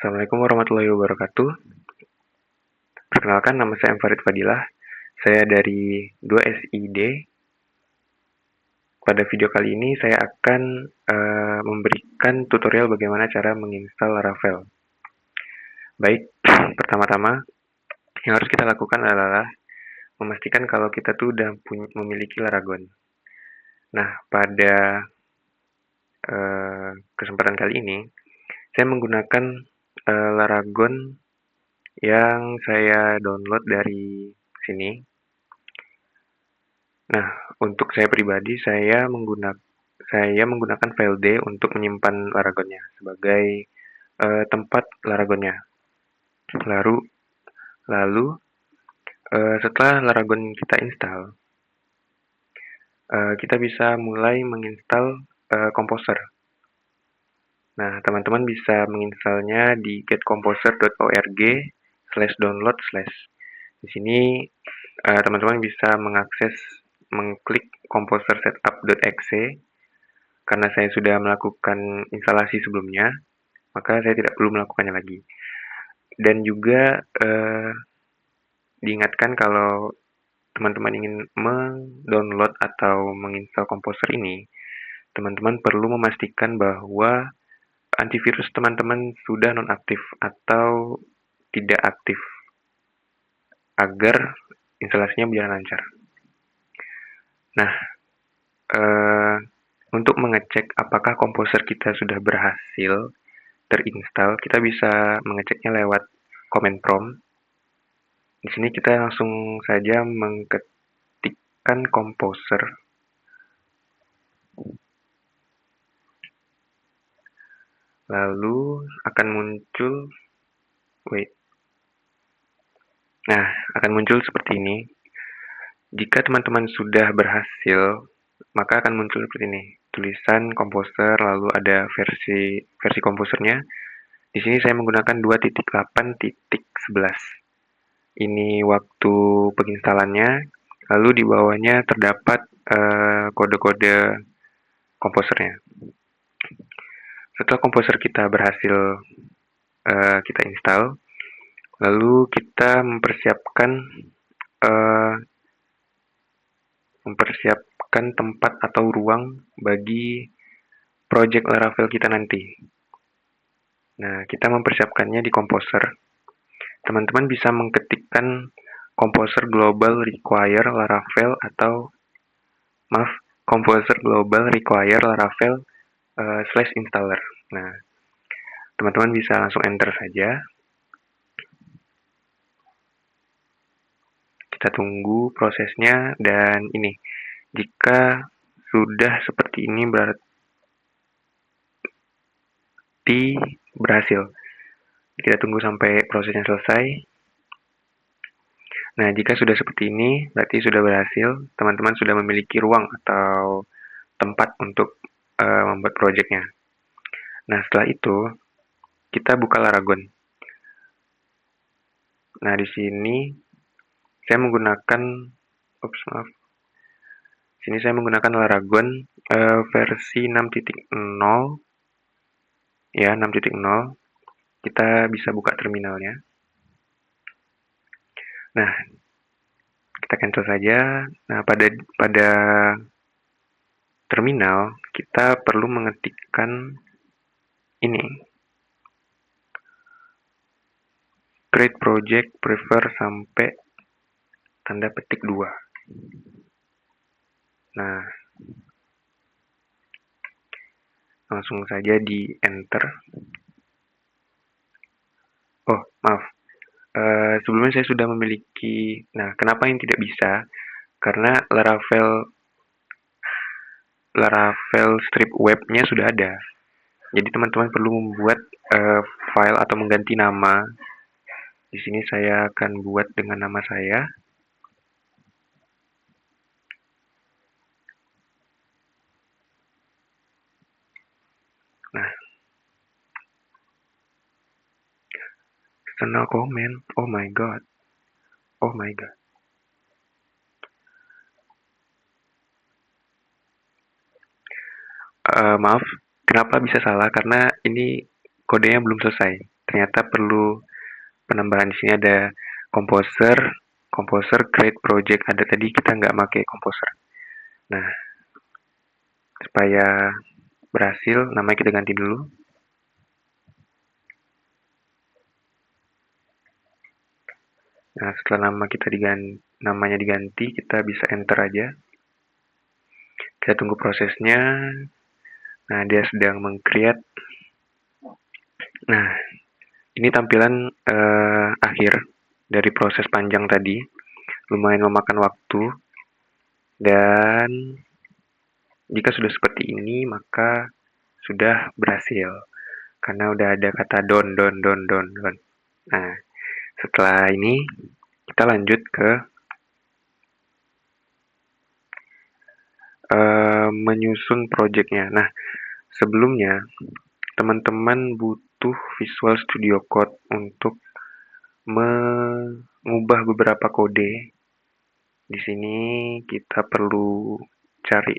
Assalamualaikum warahmatullahi wabarakatuh. Perkenalkan, nama saya Farid Fadilah. Saya dari 2SID. Pada video kali ini saya akan memberikan tutorial bagaimana cara menginstal Laravel. Baik, pertama-tama yang harus kita lakukan adalah memastikan kalau kita tuh udah memiliki Laragon. Nah, pada kesempatan kali ini saya menggunakan Laragon yang saya download dari sini. Nah, untuk saya pribadi, saya menggunakan file D untuk menyimpan Laragonnya sebagai tempat Laragonnya. Lalu setelah Laragon kita install, kita bisa mulai menginstal Composer. Nah, teman-teman bisa menginstalnya di getcomposer.org/download/. Di sini teman-teman bisa mengklik composer setup.exe. Karena saya sudah melakukan instalasi sebelumnya, maka saya tidak perlu melakukannya lagi. Dan juga diingatkan kalau teman-teman ingin mendownload atau menginstal Composer ini, teman-teman perlu memastikan bahwa antivirus teman-teman sudah nonaktif atau tidak aktif agar instalasinya berjalan lancar. Nah, untuk mengecek apakah Composer kita sudah berhasil terinstall, kita bisa mengeceknya lewat command prompt. Di sini kita langsung saja mengetikkan Composer. Lalu akan muncul akan muncul seperti ini. Jika teman-teman sudah berhasil, maka akan muncul seperti ini. Tulisan Composer, lalu ada versi komposernya. Di sini saya menggunakan 2.8.11. Ini waktu penginstalannya. Lalu di bawahnya terdapat kode-kode komposernya. Setelah komposer kita berhasil kita install, lalu kita mempersiapkan tempat atau ruang bagi project Laravel kita nanti. Nah, kita mempersiapkannya di Composer. Teman-teman bisa mengetikkan Composer Global Require Laravel Composer Global Require Laravel /installer. Nah, teman-teman bisa langsung enter saja. Kita tunggu prosesnya, dan ini, jika sudah seperti ini berarti berhasil. Kita tunggu sampai prosesnya selesai. Nah, jika sudah seperti ini, berarti sudah berhasil. Teman-teman sudah memiliki ruang atau tempat untuk membuat projectnya. Nah, setelah itu, kita buka Laragon. Nah, di sini saya menggunakan Laragon versi 6.0. Ya, 6.0. Kita bisa buka terminalnya. Nah, kita cancel saja. Nah, pada terminal kita perlu mengetikkan ini, create project prefer sampai tanda petik 2. Nah, langsung saja di enter. Oh, maaf. Sebelumnya saya sudah memiliki. Nah, kenapa ini tidak bisa? Karena Laravel strip webnya sudah ada. Jadi teman-teman perlu membuat file atau mengganti nama. Di sini saya akan buat dengan nama saya. Nah, external comment. Oh my god. Maaf, kenapa bisa salah? Karena ini kodenya belum selesai. ternyata perlu penambahan. Di sini ada composer create project. Ada tadi kita nggak pakai composer. Nah, supaya berhasil, namanya kita ganti dulu. Nah, setelah namanya diganti, kita bisa enter aja. Kita tunggu prosesnya. Nah, dia sedang meng-create. Nah, ini tampilan akhir dari proses panjang tadi. Lumayan memakan waktu. Dan jika sudah seperti ini, maka sudah berhasil. Karena udah ada kata don. Nah, setelah ini kita lanjut ke menyusun projectnya. Nah, sebelumnya teman-teman butuh Visual Studio Code untuk mengubah beberapa kode. Di sini kita perlu cari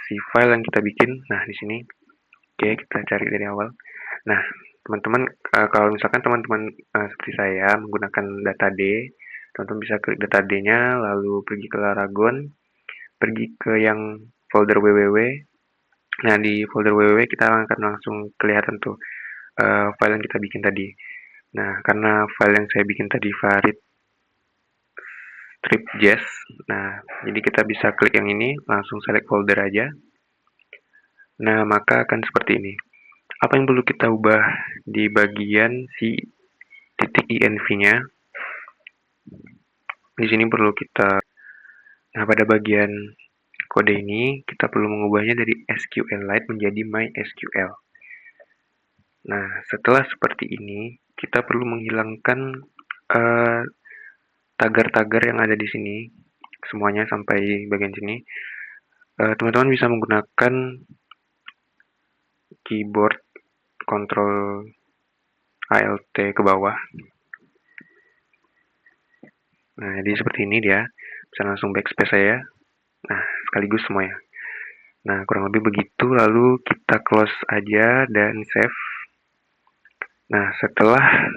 si file yang kita bikin. Nah, di sini oke, kita cari dari awal. Nah, teman-teman kalau misalkan teman-teman seperti saya menggunakan data D, teman-teman bisa klik data D-nya, lalu pergi ke Laragon, pergi ke yang folder www. Nah, di folder www kita akan langsung kelihatan tuh file yang kita bikin tadi. Nah, karena file yang saya bikin tadi Farid strip jazz, nah jadi kita bisa klik yang ini, langsung select folder aja. Nah, maka akan seperti ini. Apa yang perlu kita ubah di bagian si titik .env-nya? Di sini perlu kita, nah pada bagian kode ini kita perlu mengubahnya dari SQLite menjadi MySQL. Nah, setelah seperti ini, kita perlu menghilangkan tagar-tagar yang ada di sini, semuanya sampai bagian sini. Teman-teman bisa menggunakan keyboard Ctrl Alt ke bawah. Nah, jadi seperti ini dia. Bisa langsung backspace saya. Nah, sekaligus semuanya. Nah, kurang lebih begitu. Lalu kita close aja dan save. Nah, setelah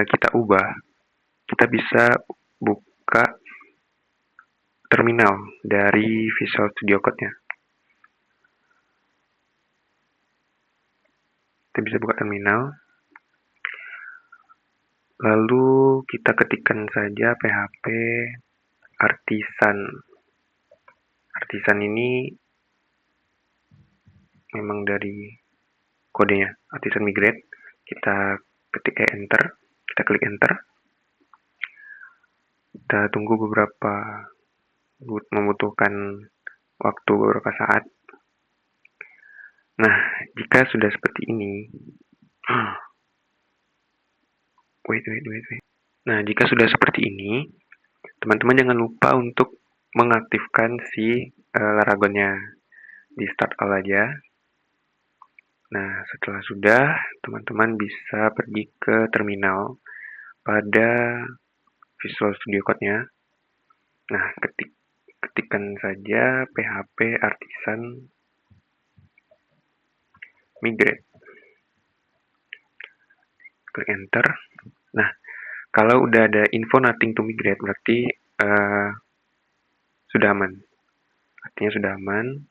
kita ubah, kita bisa buka terminal dari Visual Studio Code-nya. Kita bisa buka terminal. Lalu kita ketikkan saja PHP Artisan. Artisan ini memang dari kodenya, Artisan Migrate. Kita ketik enter, kita klik enter. Kita tunggu membutuhkan waktu beberapa saat. Nah, jika sudah seperti ini, wait. Nah, jika sudah seperti ini, teman-teman jangan lupa untuk mengaktifkan si Laragonnya. Di start all aja. Nah, setelah sudah, teman-teman bisa pergi ke terminal pada Visual Studio Code-nya. Nah, ketikkan saja PHP Artisan Migrate. Klik enter. Nah, kalau udah ada info nothing to migrate, berarti sudah aman. Artinya sudah aman.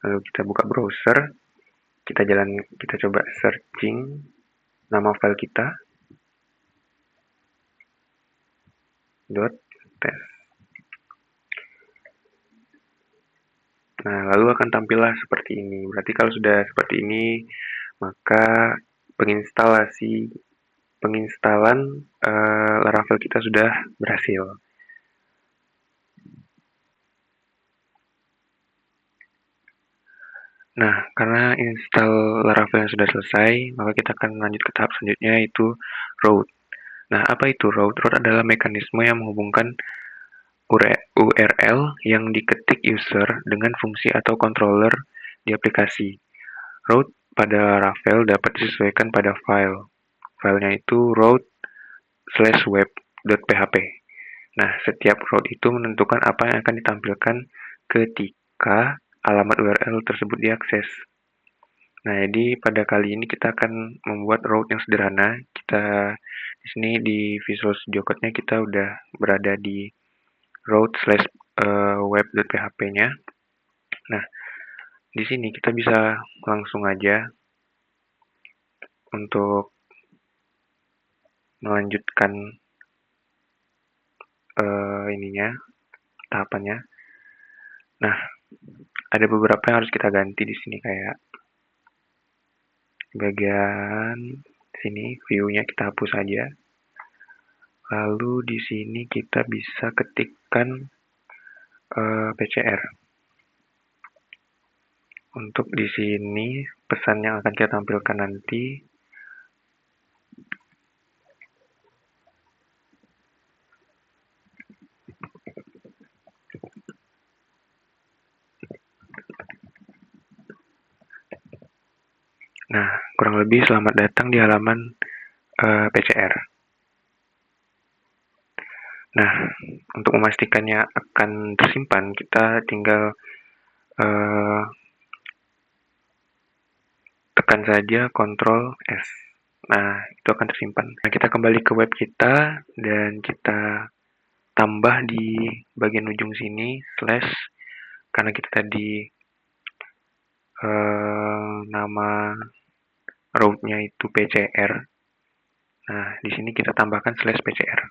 Lalu kita buka browser, kita coba searching nama file kita .test. Nah, lalu akan tampillah seperti ini. Berarti kalau sudah seperti ini, maka penginstalan Laravel kita sudah berhasil. Nah, karena install Laravel yang sudah selesai, maka kita akan lanjut ke tahap selanjutnya, yaitu route. Nah, apa itu route? Route adalah mekanisme yang menghubungkan URL yang diketik user dengan fungsi atau controller di aplikasi. Route pada Laravel dapat disesuaikan pada file. Filenya itu route/web.php. Nah, setiap route itu menentukan apa yang akan ditampilkan ketika alamat URL tersebut diakses. Nah, jadi pada kali ini kita akan membuat route yang sederhana. Kita di sini di Visual Studio Code-nya kita udah berada di route/web.php-nya. Nah, di sini kita bisa langsung aja untuk melanjutkan tahapannya. Nah, ada beberapa yang harus kita ganti di sini kayak bagian sini view-nya kita hapus saja. Lalu di sini kita bisa ketikkan PCR. Untuk di sini pesan yang akan kita tampilkan nanti Nah, kurang lebih selamat datang di halaman PCR. Nah, untuk memastikannya akan tersimpan, kita tinggal tekan saja Ctrl S. Nah, itu akan tersimpan. Nah, kita kembali ke web kita dan kita tambah di bagian ujung sini slash, karena kita tadi nama route-nya itu PCR. Nah, di sini kita tambahkan slash PCR.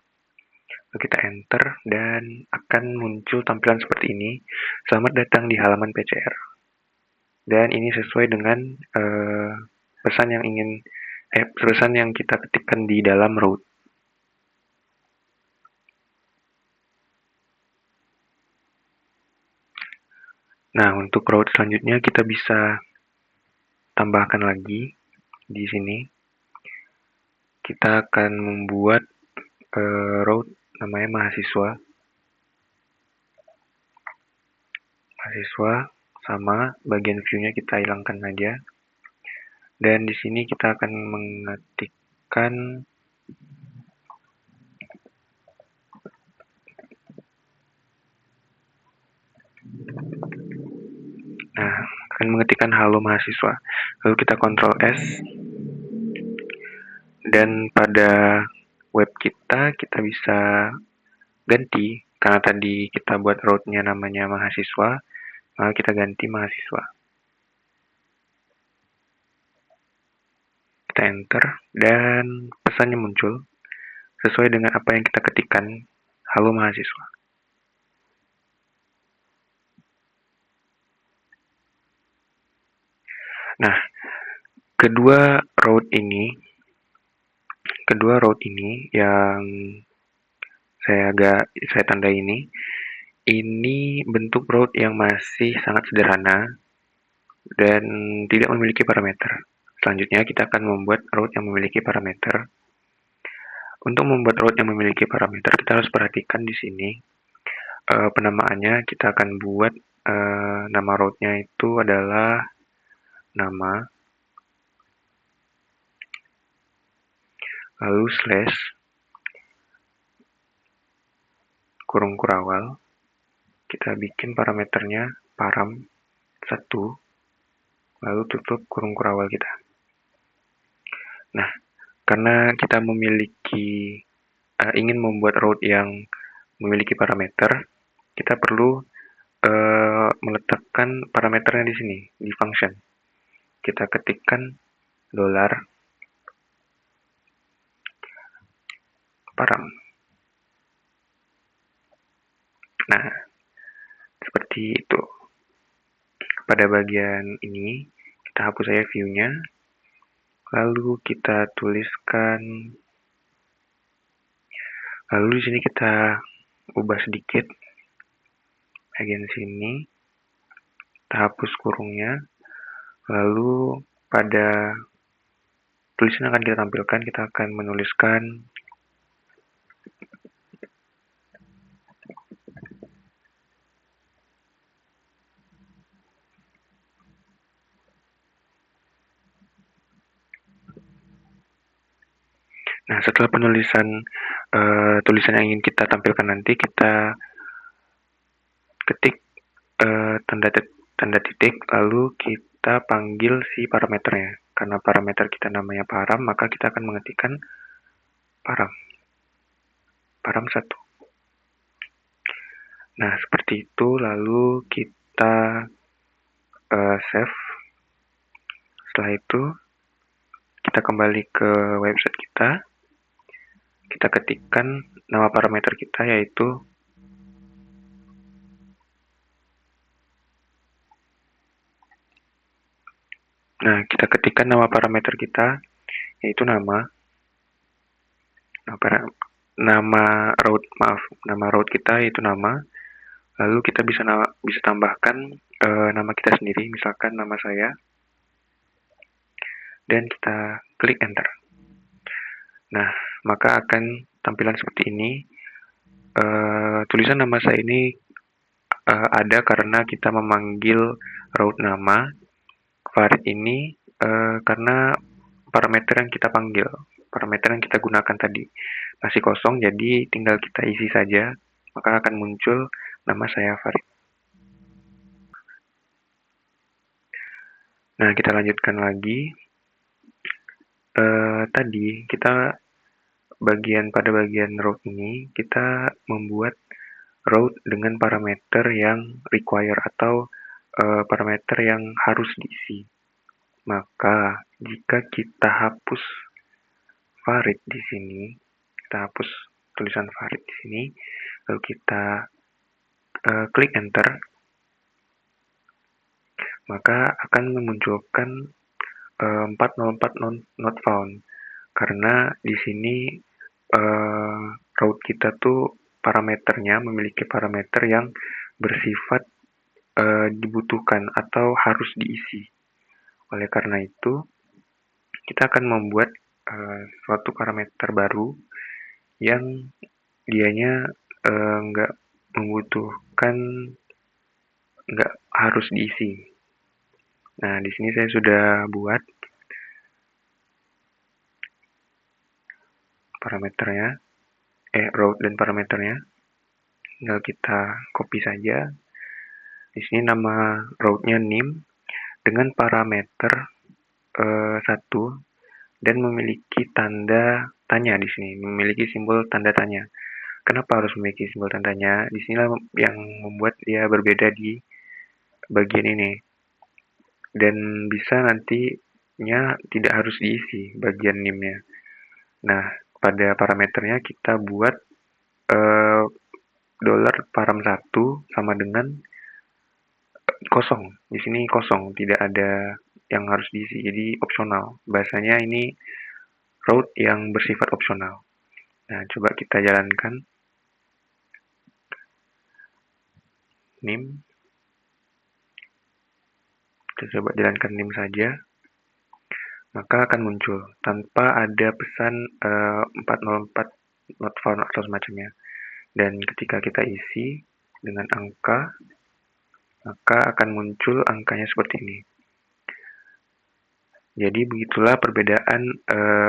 Lalu kita enter dan akan muncul tampilan seperti ini. Selamat datang di halaman PCR. Dan ini sesuai dengan pesan yang kita ketikkan di dalam route. Nah, untuk route selanjutnya kita bisa tambahkan lagi di sini. Kita akan membuat route namanya mahasiswa. Mahasiswa sama bagian view-nya kita hilangkan aja. Dan di sini kita akan mengetikkan halo mahasiswa. Lalu kita Ctrl S. Dan pada web kita bisa ganti, karena tadi kita buat route-nya namanya mahasiswa, maka kita ganti mahasiswa. Kita enter, dan pesannya muncul sesuai dengan apa yang kita ketikkan, halo mahasiswa. Nah, kedua route ini yang saya tandai ini bentuk route yang masih sangat sederhana dan tidak memiliki parameter. Selanjutnya kita akan membuat route yang memiliki parameter. Untuk membuat route yang memiliki parameter, kita harus perhatikan di sini penamaannya. Kita akan buat nama route-nya itu adalah nama, lalu slash, kurung kurawal. Kita bikin parameternya param 1, lalu tutup kurung kurawal kita. Nah, karena kita ingin membuat route yang memiliki parameter, kita perlu meletakkan parameternya di sini, di function. Kita ketikkan $param. Nah, seperti itu. Pada bagian ini, kita hapus saja view-nya. Lalu kita tuliskan. Lalu di sini kita ubah sedikit. Bagian sini, kita hapus kurungnya. Lalu pada tulisan yang akan kita tampilkan, kita akan menuliskan Nah, setelah penulisan tulisan yang ingin kita tampilkan nanti, kita ketik tanda titik, lalu kita kita panggil si parameternya. Karena parameter kita namanya param, maka kita akan mengetikkan param1. Nah, seperti itu, lalu kita save. Setelah itu, kita kembali ke website kita. Kita ketikkan nama parameter kita, yaitu nama route kita yaitu nama. Lalu kita bisa tambahkan nama kita sendiri, misalkan nama saya, dan kita klik enter. Nah, maka akan tampilan seperti ini. Tulisan nama saya ini ada karena kita memanggil route nama. Farid ini karena parameter yang kita panggil, parameter yang kita gunakan tadi masih kosong, jadi tinggal kita isi saja, maka akan muncul nama saya Farid. Nah, kita lanjutkan lagi. Tadi kita pada bagian route ini kita membuat route dengan parameter yang require atau parameter yang harus diisi. Maka jika kita hapus Farid di sini, kita hapus tulisan Farid di sini, lalu kita klik enter, maka akan memunculkan 404 not found, karena di sini route kita tuh parameternya memiliki parameter yang bersifat dibutuhkan atau harus diisi. Oleh karena itu, kita akan membuat suatu parameter baru yang dianya nggak harus diisi. Nah, di sini saya sudah buat parameternya, route dan parameternya. Tinggal kita copy saja. Di sini nama route-nya nim dengan parameter 1 dan memiliki tanda tanya di sini, memiliki simbol tanda tanya. Kenapa harus memiliki simbol tandanya? Di sinilah yang membuat dia berbeda di bagian ini. Dan bisa nantinya tidak harus diisi bagian nim-nya. Nah, pada parameternya kita buat $param1 sama dengan kosong. Di sini kosong, tidak ada yang harus diisi, jadi opsional. Bahasanya ini route yang bersifat opsional. Nah, coba kita jalankan. Nim. Kita coba jalankan nim saja. Maka akan muncul tanpa ada pesan 404 not found atau semacamnya. Dan ketika kita isi dengan angka, maka akan muncul angkanya seperti ini. Jadi begitulah perbedaan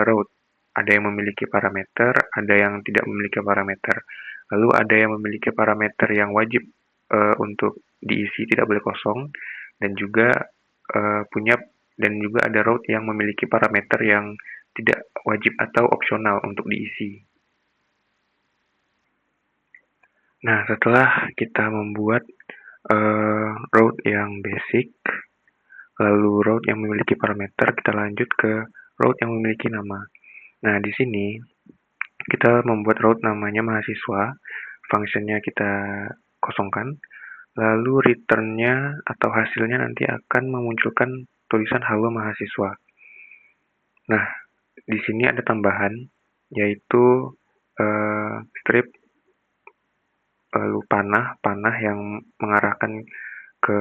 route. Ada yang memiliki parameter, ada yang tidak memiliki parameter. Lalu ada yang memiliki parameter yang wajib untuk diisi, tidak boleh kosong, dan juga ada route yang memiliki parameter yang tidak wajib atau opsional untuk diisi. Nah, setelah kita membuat route yang basic, lalu route yang memiliki parameter, kita lanjut ke route yang memiliki nama. Nah, di sini kita membuat route namanya mahasiswa, functionnya kita kosongkan, lalu return-nya atau hasilnya nanti akan memunculkan tulisan halo mahasiswa. Nah, di sini ada tambahan, yaitu strip lalu panah yang mengarahkan ke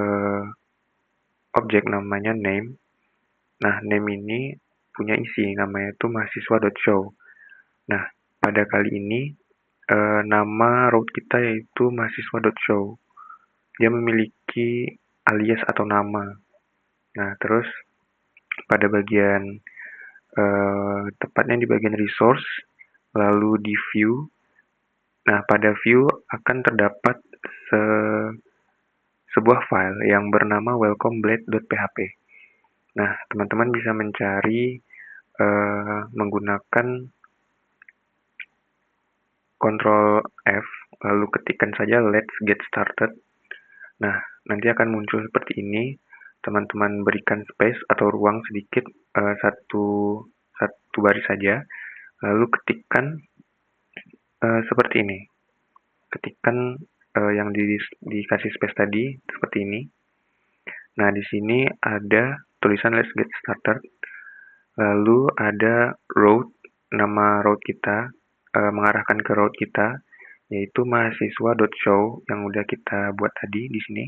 objek namanya name. Nah, name ini punya isi, namanya itu mahasiswa.show. Nah, pada kali ini nama route kita yaitu mahasiswa.show. Dia memiliki alias atau nama. Nah, terus pada bagian tepatnya di bagian resource, lalu di view. Nah, pada view akan terdapat sebuah file yang bernama welcomeblade.php. Nah, teman-teman bisa mencari menggunakan Ctrl F, lalu ketikkan saja let's get started. Nah, nanti akan muncul seperti ini. Teman-teman berikan space atau ruang sedikit, satu baris saja, lalu ketikkan seperti ini. Ketikkan yang dikasih space tadi seperti ini. Nah, di sini ada tulisan let's get started. Lalu ada route, nama route kita mengarahkan ke route kita, yaitu mahasiswa.show yang udah kita buat tadi di sini.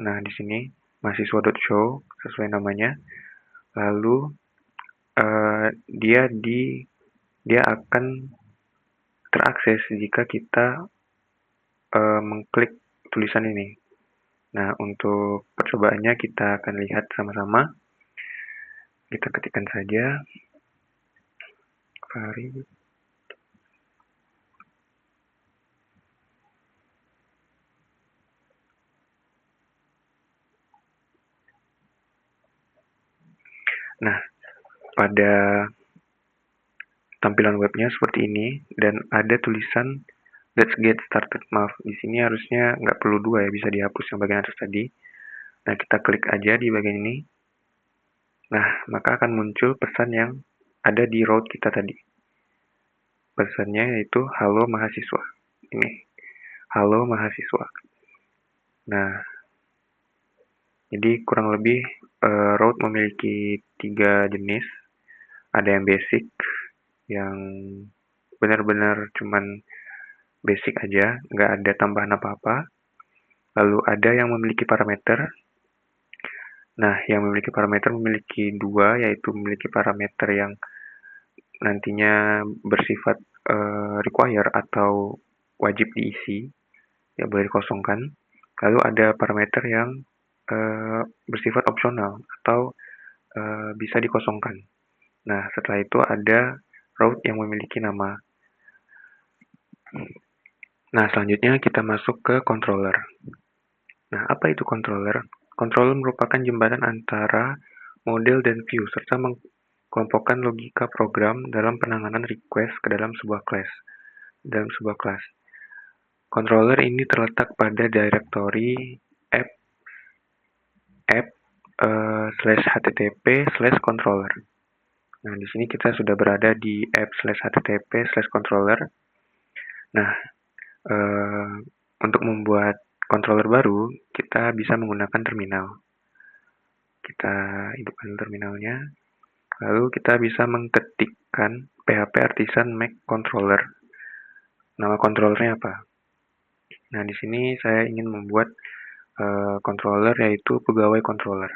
Nah, di sini mahasiswa.show sesuai namanya. Lalu dia akan terakses jika kita mengklik tulisan ini. Nah, untuk percobaannya kita akan lihat sama-sama. Kita ketikkan saja Farid. Nah, pada tampilan webnya seperti ini dan ada tulisan let's get started. Maaf, di sini harusnya nggak perlu dua ya, bisa dihapus yang bagian atas tadi. Nah, kita klik aja di bagian ini. Nah, maka akan muncul pesan yang ada di route kita tadi. Pesannya yaitu halo mahasiswa. Ini, halo mahasiswa. Nah, jadi kurang lebih route memiliki 3 jenis. Ada yang basic, yang benar-benar cuman basic aja, nggak ada tambahan apa-apa. Lalu ada yang memiliki parameter. Nah, yang memiliki parameter memiliki dua, yaitu memiliki parameter yang nantinya bersifat require atau wajib diisi, ya boleh dikosongkan. Lalu ada parameter yang bersifat opsional atau bisa dikosongkan. Nah, setelah itu ada route yang memiliki nama. Nah, selanjutnya kita masuk ke controller. Nah, apa itu controller? Controller merupakan jembatan antara model dan view, serta mengkelompokkan logika program dalam penanganan request ke dalam sebuah kelas. Controller ini terletak pada directory app/http/controller. Nah, di sini kita sudah berada di app/http/controller. Nah, untuk membuat controller baru, kita bisa menggunakan terminal. Kita hidupkan terminalnya. Lalu kita bisa mengetikkan PHP Artisan Make Controller. Nama controllernya apa? Nah, di sini saya ingin membuat controller yaitu pegawai controller.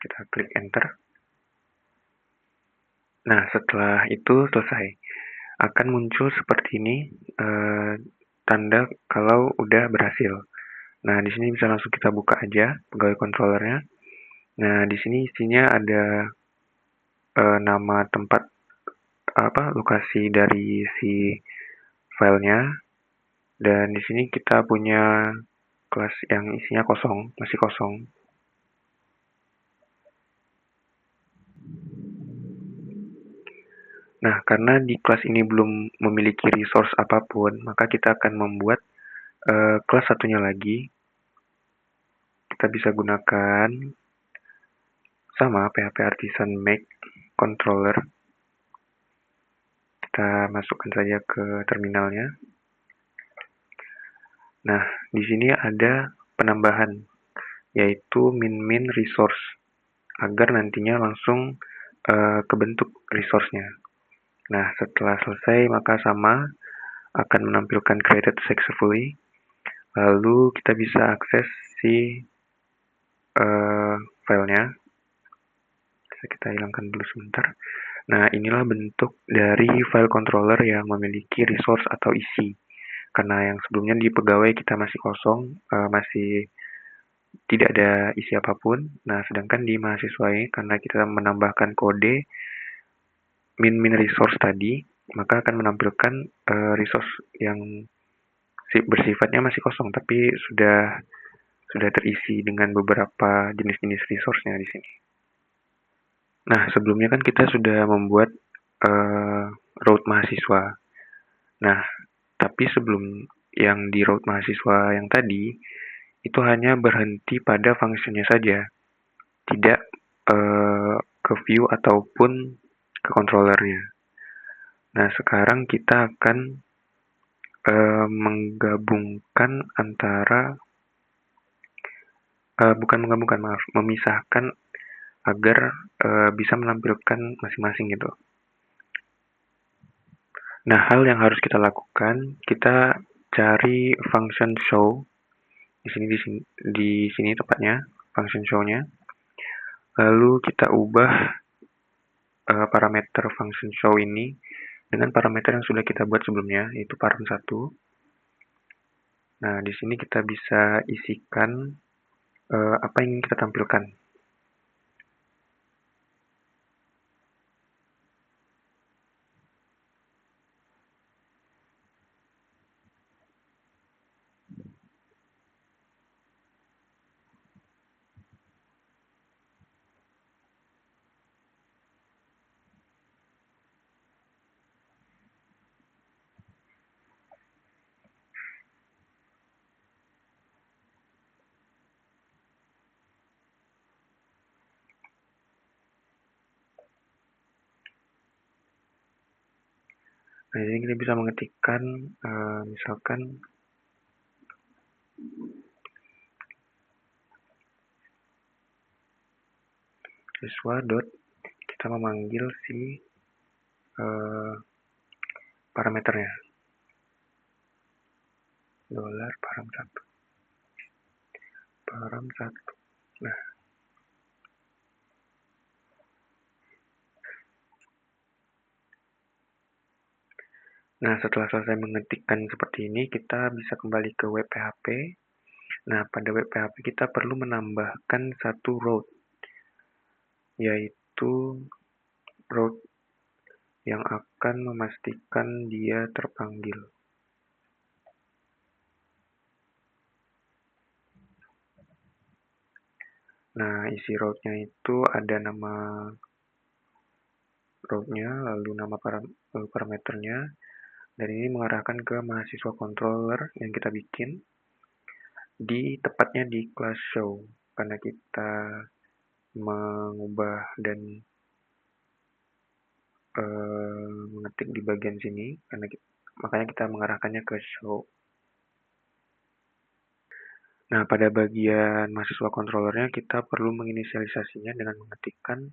Kita klik enter. Nah, setelah itu selesai. Akan muncul seperti ini tanda kalau udah berhasil. Nah, di sini bisa langsung kita buka aja pegawai controllernya. Nah, di sini isinya ada nama tempat lokasi dari si filenya, dan di sini kita punya kelas yang isinya masih kosong. Nah, karena di kelas ini belum memiliki resource apapun, maka kita akan membuat kelas satunya lagi. Kita bisa gunakan sama PHP Artisan Make Controller. Kita masukkan saja ke terminalnya. Nah, di sini ada penambahan, yaitu min resource, agar nantinya langsung kebentuk resource-nya. Nah, setelah selesai, maka sama akan menampilkan created successfully. Lalu kita bisa akses si filenya. Kita hilangkan dulu sebentar. Nah, inilah bentuk dari file controller yang memiliki resource atau isi. Karena yang sebelumnya di pegawai kita masih kosong, masih tidak ada isi apapun. Nah, sedangkan di mahasiswa ini karena kita menambahkan kode min resource tadi, maka akan menampilkan resource yang bersifatnya masih kosong, tapi sudah sudah terisi dengan beberapa jenis-jenis resource-nya di sini. Nah, sebelumnya kan kita sudah membuat road mahasiswa. Nah, tapi sebelum yang di road mahasiswa yang tadi, itu hanya berhenti pada fungsinya saja, tidak ke view ataupun ke controllernya. Nah, sekarang kita akan menggabungkan antara bukan menggabungkan, maaf, memisahkan agar bisa menampilkan masing-masing gitu. Nah, hal yang harus kita lakukan, kita cari function show di sini tepatnya function show-nya. Lalu kita ubah parameter function show ini dengan parameter yang sudah kita buat sebelumnya, yaitu param1. Nah, di sini kita bisa isikan apa yang ingin kita tampilkan. Nah, di sini kita bisa mengetikkan misalkan siswa dot, kita memanggil si parameternya dolar param1. Nah, setelah selesai mengetikkan seperti ini, kita bisa kembali ke web PHP. Nah, pada web PHP kita perlu menambahkan satu route, yaitu route yang akan memastikan dia terpanggil. Nah, isi route-nya itu ada nama route-nya, lalu nama parameternya, dan ini mengarahkan ke mahasiswa controller yang kita bikin tepatnya di class show, karena kita mengubah dan mengetik di bagian sini, makanya kita mengarahkannya ke show. Nah, pada bagian mahasiswa controllernya kita perlu menginisialisasinya dengan mengetikkan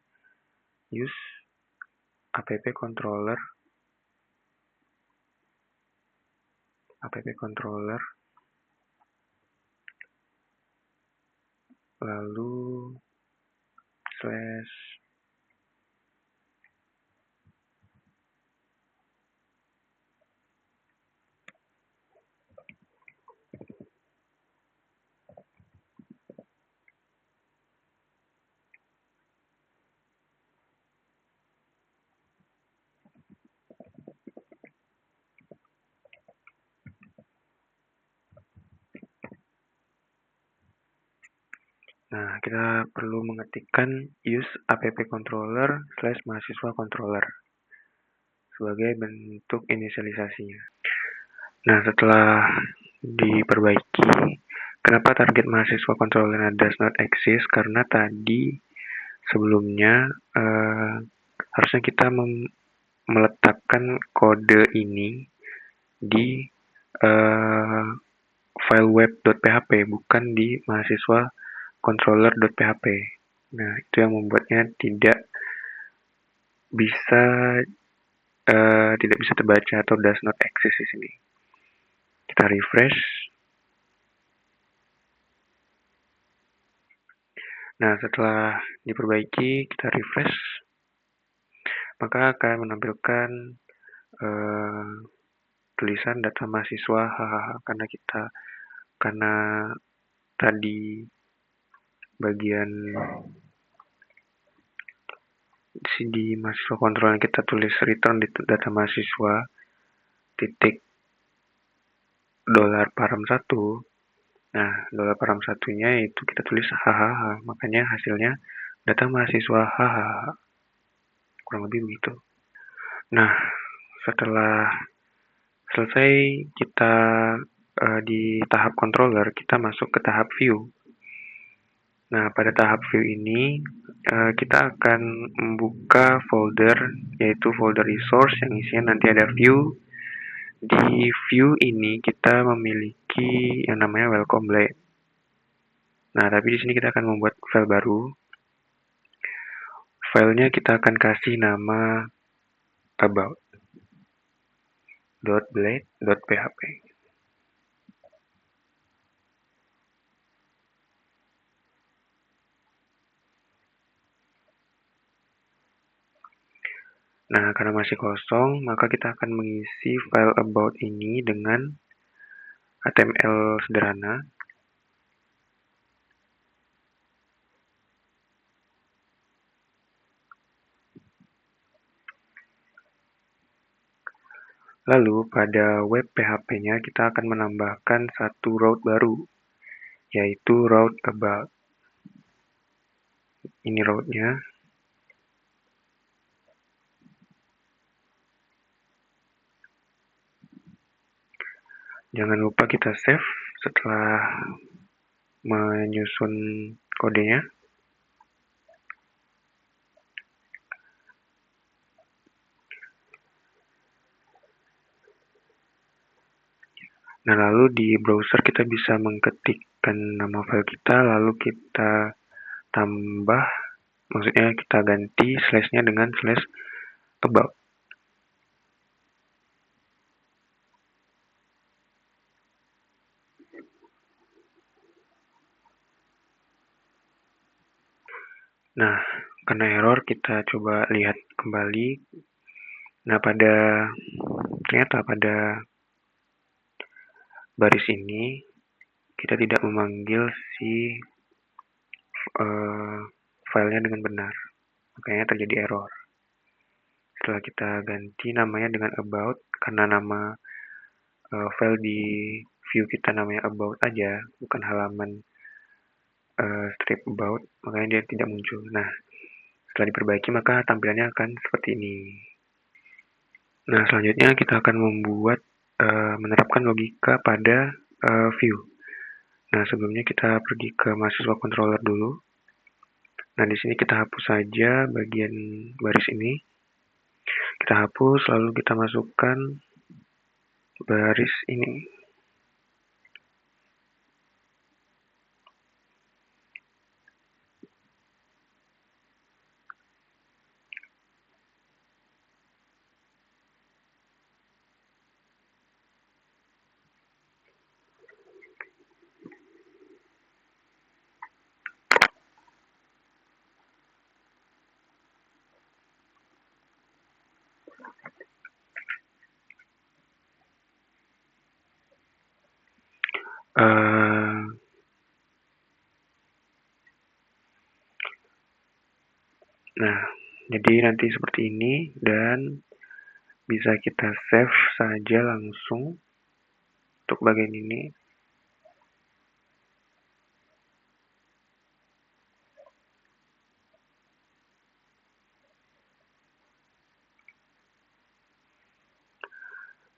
use app controller lalu slash. Nah, kita perlu mengetikkan use app controller slash mahasiswa controller sebagai bentuk inisialisasinya. Nah, setelah diperbaiki, kenapa target mahasiswa controller does not exist? Karena tadi sebelumnya harusnya kita meletakkan kode ini di file web.php, bukan di mahasiswa controller.php. Nah, itu yang membuatnya tidak bisa terbaca atau does not exist di sini. Kita refresh. Nah, setelah diperbaiki, kita refresh, maka akan menampilkan tulisan data mahasiswa karena tadi bagian di mahasiswa kontrol yang kita tulis return di data mahasiswa titik $param1, Nah, dollar per RAM satunya itu kita tulis hahaha, makanya hasilnya data mahasiswa hahaha. Kurang lebih begitu. Nah, setelah selesai kita di tahap controller, kita masuk ke tahap view. Nah, pada tahap view ini kita akan membuka folder, yaitu folder resource yang isinya nanti ada view. Di view ini kita memiliki yang namanya welcome blade. Nah, tapi di sini kita akan membuat file baru. Filenya kita akan kasih nama about.blade.php. Nah, karena masih kosong, maka kita akan mengisi file about ini dengan HTML sederhana. Lalu pada web PHP-nya kita akan menambahkan satu route baru, yaitu route about. Ini route-nya. Jangan lupa kita save setelah menyusun kodenya. Nah, lalu di browser kita bisa mengetikkan nama file kita, lalu kita tambah, maksudnya kita ganti slash-nya dengan slash about. Nah, karena error kita coba lihat kembali. Nah, ternyata pada baris ini kita tidak memanggil si filenya dengan benar, makanya terjadi error. Setelah kita ganti namanya dengan about, karena nama file di view kita namanya about aja, bukan halaman strip about, makanya dia tidak muncul. Nah, setelah diperbaiki maka tampilannya akan seperti ini. Nah, selanjutnya kita akan menerapkan logika pada view. Nah, sebelumnya kita pergi ke mahasiswa controller dulu. Nah, di sini kita hapus saja bagian baris ini. Kita hapus, lalu kita masukkan baris ini. Nah, jadi nanti seperti ini dan bisa kita save saja langsung untuk bagian ini.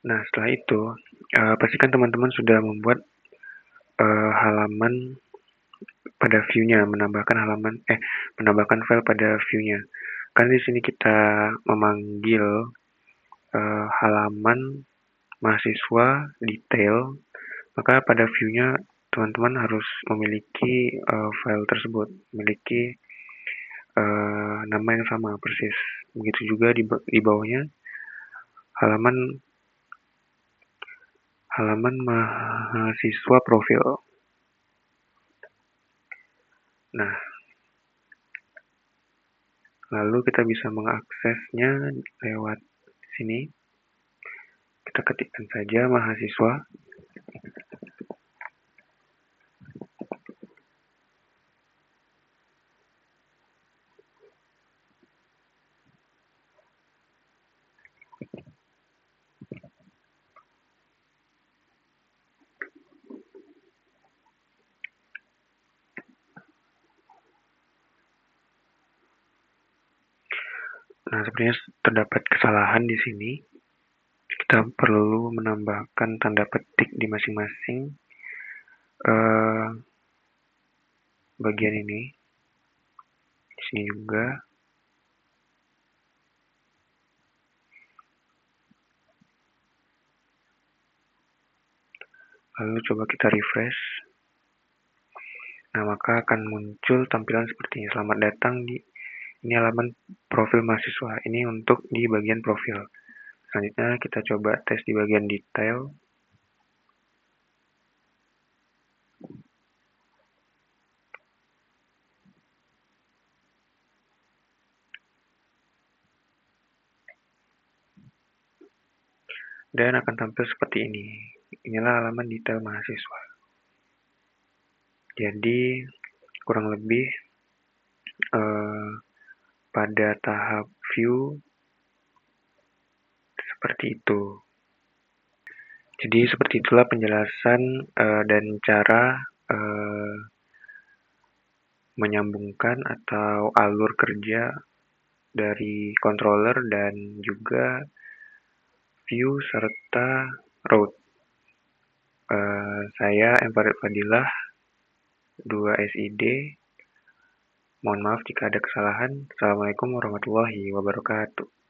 Nah, setelah itu pastikan teman-teman sudah membuat halaman pada view-nya, menambahkan file pada view-nya. Kan di sini kita memanggil halaman mahasiswa detail, maka pada view-nya teman-teman harus memiliki file tersebut, memiliki nama yang sama persis. Begitu juga di bawahnya halaman mahasiswa profil. Nah, lalu kita bisa mengaksesnya lewat sini. Kita ketikkan saja mahasiswa. Nah, sebenarnya terdapat kesalahan di sini. Kita perlu menambahkan tanda petik di masing-masing uh, bagian ini. Di sini juga. Lalu coba kita refresh. Nah, maka akan muncul tampilan seperti ini. Selamat datang di ini halaman profil mahasiswa. Ini untuk di bagian profil. Selanjutnya kita coba tes di bagian detail. Dan akan tampil seperti ini. Inilah halaman detail mahasiswa. Jadi kurang lebih pada tahap view seperti itu. Jadi seperti itulah penjelasan dan cara menyambungkan atau alur kerja dari controller dan juga view serta road. Saya M. Farid Fadilah, 2 SID. Mohon maaf jika ada kesalahan. Assalamualaikum warahmatullahi wabarakatuh.